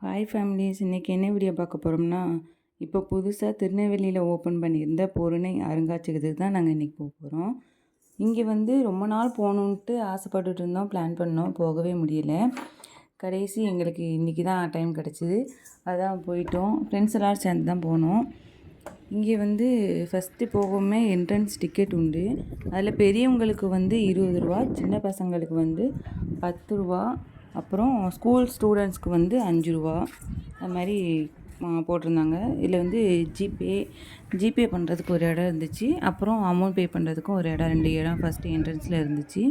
Hi families, இன்றைக்கி என்ன video பார்க்க போகிறோம்னா, இப்போ புதுசாக திருநெல்வேலியில் ஓப்பன் பண்ணியிருந்த பொருணை அருங்காட்சியகத்துக்கு தான் நாங்கள் இன்றைக்கி போக போகிறோம். இங்கே வந்து ரொம்ப நாள் போகணுன்ட்டு ஆசைப்பட்டுட்டு இருந்தோம், பிளான் பண்ணோம், போகவே முடியல. கடைசி எங்களுக்கு இன்றைக்கி தான் டைம் கிடச்சிது. அதான் போயிட்டோம். ஃப்ரெண்ட்ஸ் எல்லோரும் சேர்ந்து தான் போனோம். இங்கே வந்து ஃபஸ்ட்டு போகவுமே என்ட்ரன்ஸ் டிக்கெட் உண்டு. அதில் பெரியவங்களுக்கு வந்து 20 ரூபா, சின்ன பசங்களுக்கு வந்து 10 ரூபா, அப்புறம் ஸ்கூல் ஸ்டூடெண்ட்ஸ்க்கு வந்து 5 ரூபா அது மாதிரி போட்டிருந்தாங்க. இதில் வந்து ஜிபே பண்ணுறதுக்கு ஒரு இடம் இருந்துச்சு, அப்புறம் அமௌண்ட் பே பண்ணுறதுக்கும் ஒரு இடம், 2 இடம் ஃபஸ்ட்டு என்ட்ரன்ஸில் இருந்துச்சு.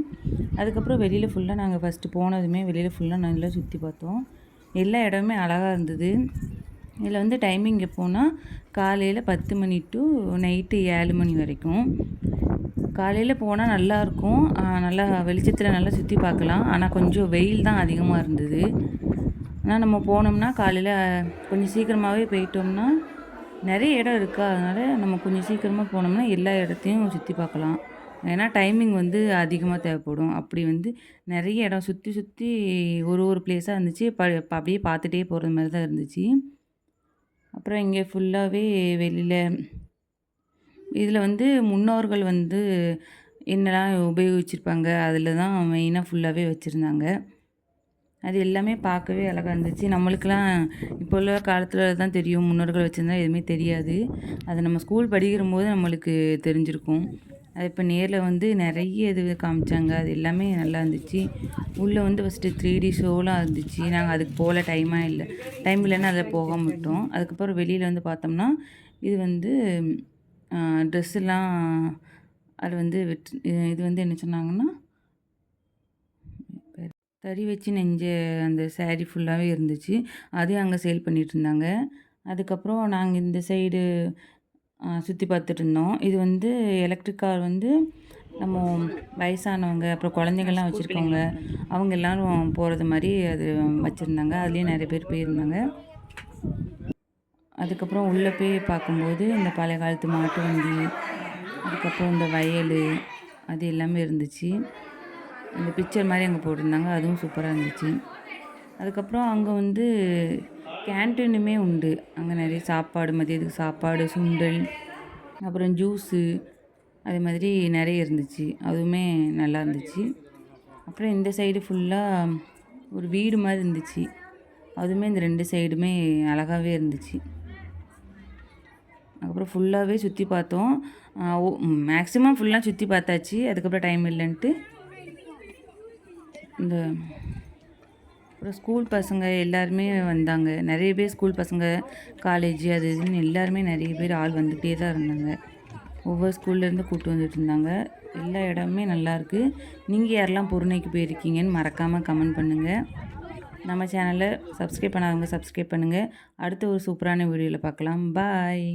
அதுக்கப்புறம் வெளியில் ஃபுல்லாக நாங்கள் ஃபஸ்ட்டு போனதுமே வெளியில் ஃபுல்லாக நல்லா சுற்றி பார்த்தோம். எல்லா இடமுமே அழகாக இருந்தது. இதில் வந்து டைமிங் எப்போன்னா காலையில் 10 மணி டு நைட்டு 7 மணி வரைக்கும். காலையில் போனால் நல்லாயிருக்கும், நல்லா வெளிச்சத்தில் நல்லா சுற்றி பார்க்கலாம். ஆனால் கொஞ்சம் வெயில் தான் அதிகமாக இருந்தது. ஆனால் நம்ம போனோம்னா காலையில் கொஞ்சம் சீக்கிரமாகவே போயிட்டோம்னா நிறைய இடம் இருக்கா, அதனால் நம்ம கொஞ்சம் சீக்கிரமாக போனோம்னா எல்லா இடத்தையும் சுற்றி பார்க்கலாம். ஏன்னா டைமிங் வந்து அதிகமாக தேவைப்படும். அப்படி வந்து நிறைய இடம் சுற்றி ஒரு பிளேஸாக இருந்துச்சு. அப்படியே பார்த்துட்டே போகிறது மாதிரி தான் இருந்துச்சு. அப்புறம் இங்கே ஃபுல்லாகவே வெளியில் இதில் வந்து முன்னோர்கள் வந்து என்னெல்லாம் உபயோகிச்சிருப்பாங்க அதில் தான் மெயினாக ஃபுல்லாகவே வச்சுருந்தாங்க. அது எல்லாமே பார்க்கவே அழகாக இருந்துச்சு. நம்மளுக்கெல்லாம் இப்போ உள்ள காலத்தில் தான் தெரியும், முன்னோர்கள் வச்சுருந்தா எதுவுமே தெரியாது. அது நம்ம ஸ்கூல் படிக்கிறபோது நம்மளுக்கு தெரிஞ்சிருக்கும். அது இப்போ நேரில் வந்து நிறைய இது காமிச்சாங்க. அது எல்லாமே நல்லா இருந்துச்சு. உள்ளே வந்து ஃபஸ்ட்டு 3D ஷோலாம் இருந்துச்சு. நாங்கள் அதுக்கு போகல, டைம் இல்லைன்னா அதில் போக மாட்டோம். அதுக்கப்புறம் வெளியில் வந்து பார்த்தோம்னா இது வந்து ட்ரெஸ்ஸெல்லாம் அது வந்து இது வந்து என்ன சொன்னாங்கன்னா தறி வச்சு நெஞ்ச அந்த சேரீ ஃபுல்லாகவே இருந்துச்சு. அதையும் அங்கே சேல் பண்ணிகிட்டு இருந்தாங்க. அதுக்கப்புறம் நாங்கள் இந்த சைடு சுற்றி பார்த்துட்டு இருந்தோம். இது வந்து எலக்ட்ரிக் கார் வந்து நம்ம வயசானவங்க அப்புறம் குழந்தைங்கள்லாம் வச்சுருக்கவங்க அவங்க எல்லோரும் போகிறது மாதிரி அது வச்சுருந்தாங்க. அதுலேயும் நிறைய பேர் போயிருந்தாங்க. அதுக்கப்புறம் உள்ளே போய் பார்க்கும்போது இந்த பழைய காலத்து மாட்டு வண்டி, அதுக்கப்புறம் இந்த வயல், அது எல்லாமே இருந்துச்சு. அந்த பிக்சர் மாதிரி அங்கே போட்டிருந்தாங்க, அதுவும் சூப்பராக இருந்துச்சு. அதுக்கப்புறம் அங்கே வந்து கேன்டீனுமே உண்டு. அங்கே நிறைய சாப்பாடு, மதியத்துக்கு சாப்பாடு, சுண்டல், அப்புறம் ஜூஸு, அதே மாதிரி நிறைய இருந்துச்சு. அதுவுமே நல்லா இருந்துச்சு. அப்புறம் இந்த சைடு ஃபுல்லாக ஒரு வீடு மாதிரி இருந்துச்சு. அதுவுமே இந்த 2 சைடுமே அழகாகவே இருந்துச்சு. அதுக்கப்புறம் ஃபுல்லாகவே சுற்றி பார்த்தோம். மேக்ஸிமம் ஃபுல்லாக சுற்றி பார்த்தாச்சு. அதுக்கப்புறம் டைம் இல்லைன்ட்டு இந்த அப்புறம் ஸ்கூல் பசங்க எல்லாருமே வந்தாங்க. நிறைய பேர் ஸ்கூல் பசங்க, காலேஜ் அது இதுன்னு எல்லாருமே நிறைய பேர் ஆள் வந்துகிட்டே தான் இருந்தாங்க. ஒவ்வொரு ஸ்கூல்லேருந்து கூப்பிட்டு வந்துட்டு இருந்தாங்க. எல்லா இடமுமே நல்லாயிருக்கு. நீங்கள் யாரெல்லாம் பொருணைக்கு போயிருக்கீங்கன்னு மறக்காமல் கமெண்ட் பண்ணுங்கள். நம்ம சேனலை சப்ஸ்கிரைப் பண்ணாதவங்க சப்ஸ்கிரைப் பண்ணுங்கள். அடுத்த ஒரு சூப்பரான வீடியோவில் பார்க்கலாம். பாய்.